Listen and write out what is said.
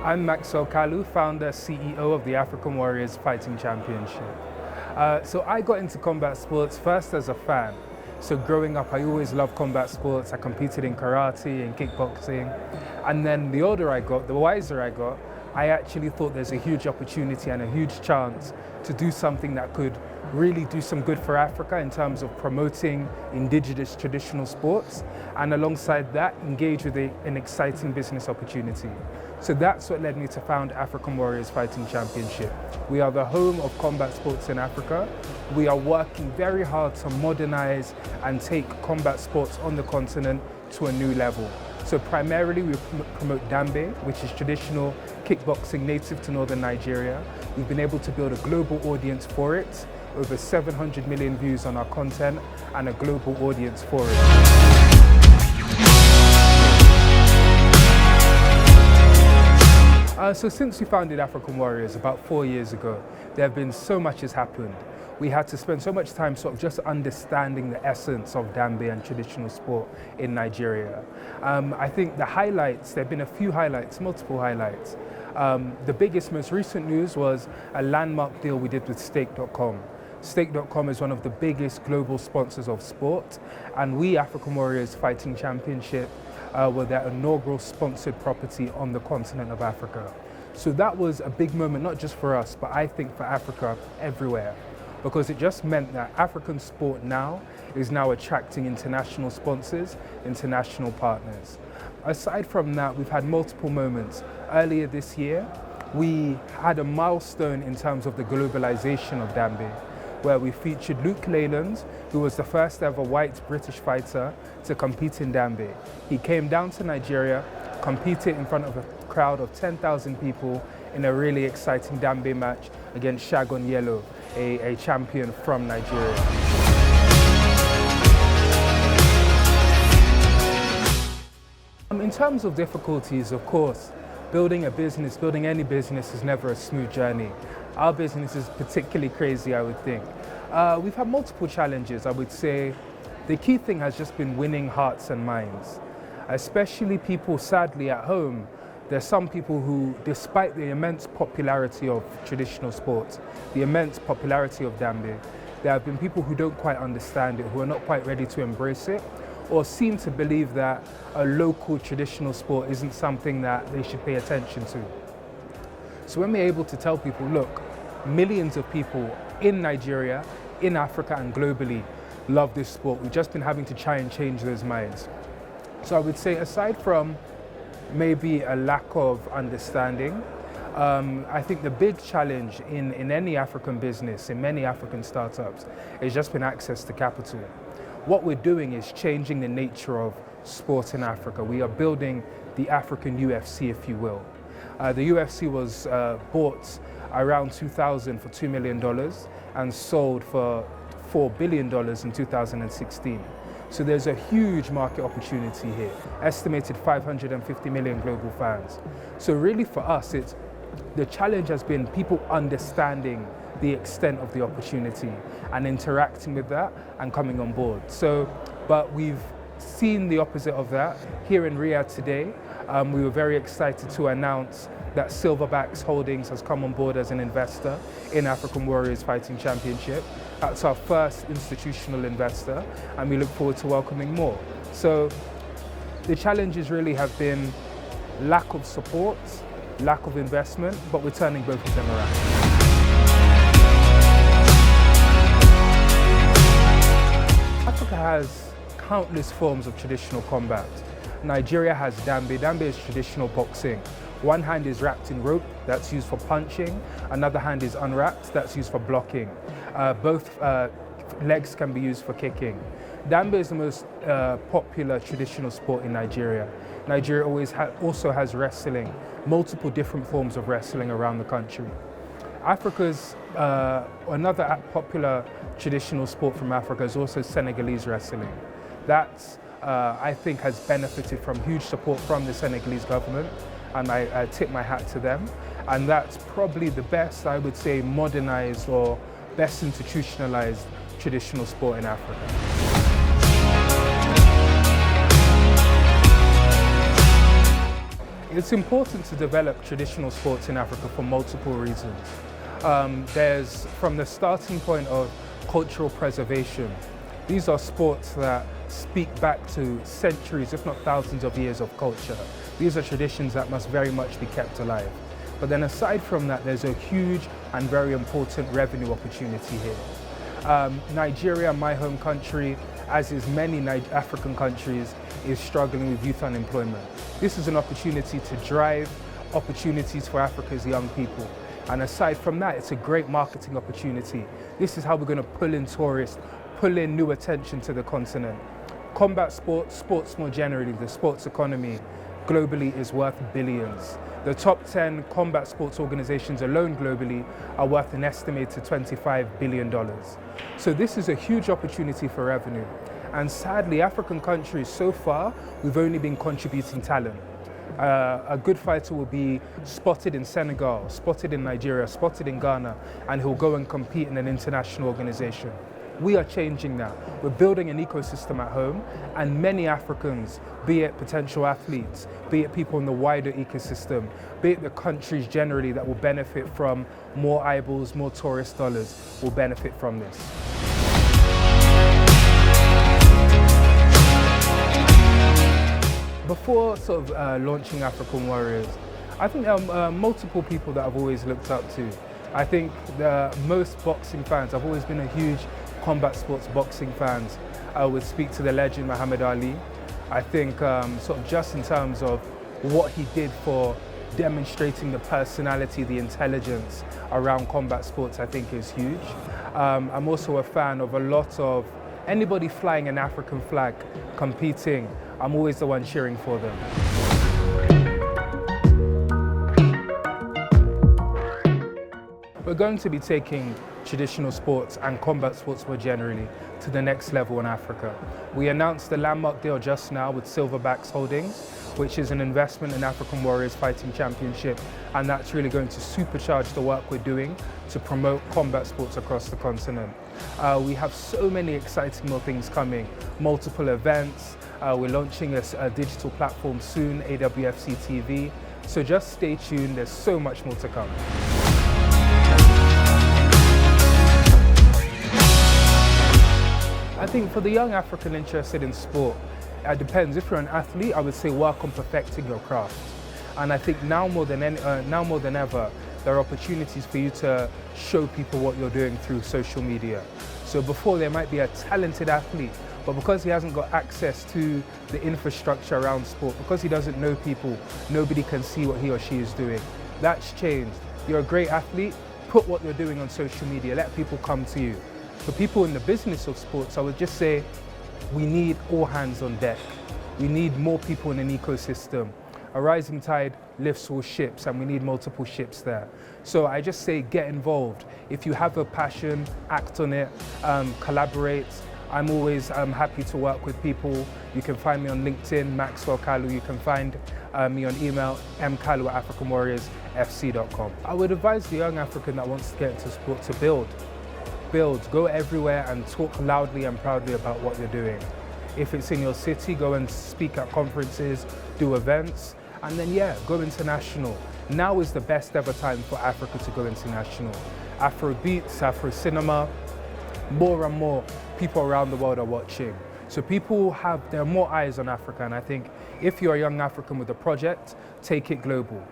I'm Maxwell Kalu, founder, CEO of the African Warriors Fighting Championship. So I got into combat sports first as a fan. So growing up, I always loved combat sports. I competed in karate and kickboxing. And then the older I got, the wiser I got, I actually thought there's a huge opportunity and a huge chance to do something that could really do some good for Africa in terms of promoting indigenous traditional sports, and alongside that, engage with an exciting business opportunity. So that's what led me to found African Warriors Fighting Championship. We are the home of combat sports in Africa. We are working very hard to modernize and take combat sports on the continent to a new level. So primarily we promote Dambe, which is traditional kickboxing native to northern Nigeria. We've been able to build a global audience for it, over 700 million views on our content and a global audience for it. So since we founded African Warriors about 4 years ago, there have been so much has happened. We had to spend so much time sort of just understanding the essence of Dambe and traditional sport in Nigeria. I think the highlights, there have been a few highlights, multiple highlights. The biggest, most recent news was a landmark deal we did with Stake.com. Stake.com is one of the biggest global sponsors of sport, and we, African Warriors Fighting Championship, were their inaugural sponsored property on the continent of Africa. So that was a big moment, not just for us, but I think for Africa everywhere, because it just meant that African sport now is now attracting international sponsors, international partners. Aside from that, we've had multiple moments. Earlier this year, we had a milestone in terms of the globalization of Dambe, where we featured Luke Leyland, who was the first ever white British fighter to compete in Dambe. He came down to Nigeria, competed in front of a crowd of 10,000 people in a really exciting Dambe match against Shagun Yellow, a champion from Nigeria. In terms of difficulties, of course, building a business, building any business is never a smooth journey. Our business is particularly crazy, I would think. We've had multiple challenges. I would say the key thing has just been winning hearts and minds, especially people sadly at home. There's some people who, despite the immense popularity of traditional sports, the immense popularity of Dambe, there have been people who don't quite understand it, who are not quite ready to embrace it, or seem to believe that a local traditional sport isn't something that they should pay attention to. So when we're able to tell people, look, millions of people in Nigeria, in Africa and globally love this sport, we've just been having to try and change those minds. So I would say, aside from maybe a lack of understanding, I think the big challenge in any African business, in many African startups, has just been access to capital. What we're doing is changing the nature of sport in Africa. We are building the African UFC, if you will. The UFC was bought around 2000 for $2 million and sold for $4 billion in 2016. So there's a huge market opportunity here, estimated 550 million global fans. So really for us, the challenge has been people understanding the extent of the opportunity and interacting with that and coming on board. So, but we've seen the opposite of that. Here in Riyadh today, we were very excited to announce that Silverbacks Holdings has come on board as an investor in African Warriors Fighting Championship. That's our first institutional investor, and we look forward to welcoming more. So the challenges really have been lack of support, lack of investment, but we're turning both of them around. Africa has countless forms of traditional combat. Nigeria has Dambe. Dambe is traditional boxing. One hand is wrapped in rope, that's used for punching. Another hand is unwrapped, that's used for blocking. Both legs can be used for kicking. Dambe is the most popular traditional sport in Nigeria. Nigeria also has wrestling, multiple different forms of wrestling around the country. Africa's another popular traditional sport from Africa is also Senegalese wrestling. That, I think, has benefited from huge support from the Senegalese government, and I tip my hat to them. And that's probably the best, I would say, modernized or best institutionalized traditional sport in Africa. It's important to develop traditional sports in Africa for multiple reasons. There's from the starting point of cultural preservation. These are sports that speak back to centuries, if not thousands of years of culture. These are traditions that must very much be kept alive. But then aside from that, there's a huge and very important revenue opportunity here. Nigeria, my home country, as is many African countries, is struggling with youth unemployment. This is an opportunity to drive opportunities for Africa's young people. And aside from that, it's a great marketing opportunity. This is how we're going to pull in tourists, pull in new attention to the continent. Combat sports, sports more generally, the sports economy globally is worth billions. The top 10 combat sports organizations alone globally are worth an estimated $25 billion. So this is a huge opportunity for revenue. And sadly, African countries, so far, we've only been contributing talent. A good fighter will be spotted in Senegal, spotted in Nigeria, spotted in Ghana, and he'll go and compete in an international organization. We are changing that. We're building an ecosystem at home, and many Africans, be it potential athletes, be it people in the wider ecosystem, be it the countries generally that will benefit from more eyeballs, more tourist dollars, will benefit from this. Before sort of launching African Warriors, I think there are multiple people that I've always looked up to. I think most boxing fans, I've always been a huge combat sports boxing fans. I would speak to the legend Muhammad Ali. I think sort of just in terms of what he did for demonstrating the personality, the intelligence around combat sports, I think is huge. I'm also a fan of a lot of anybody flying an African flag, competing. I'm always the one cheering for them. We're going to be taking traditional sports and combat sports more generally to the next level in Africa. We announced the landmark deal just now with Silverbacks Holdings, which is an investment in African Warriors Fighting Championship, and that's really going to supercharge the work we're doing to promote combat sports across the continent. We have so many exciting more things coming, multiple events. We're launching a digital platform soon, AWFC TV. So just stay tuned, there's so much more to come. I think for the young African interested in sport, it depends. If you're an athlete, I would say work on perfecting your craft. And I think now more than ever, there are opportunities for you to show people what you're doing through social media. So before there might be a talented athlete, but because he hasn't got access to the infrastructure around sport, because he doesn't know people, nobody can see what he or she is doing. That's changed. You're a great athlete, put what you're doing on social media, let people come to you. For people in the business of sports, I would just say we need all hands on deck. We need more people in an ecosystem. A rising tide lifts all ships, and we need multiple ships there. So I just say get involved. If you have a passion, act on it, collaborate. I'm always happy to work with people. You can find me on LinkedIn, Maxwell Kalu. You can find me on email, mkalu@africanwarriorsfc.com. I would advise the young African that wants to get into sport to build, go everywhere and talk loudly and proudly about what you're doing. If it's in your city, go and speak at conferences, do events, and then go international. Now is the best ever time for Africa to go international. Afro beats, Afro cinema, more and more people around the world are watching. So there are more eyes on Africa, and I think if you're a young African with a project, take it global.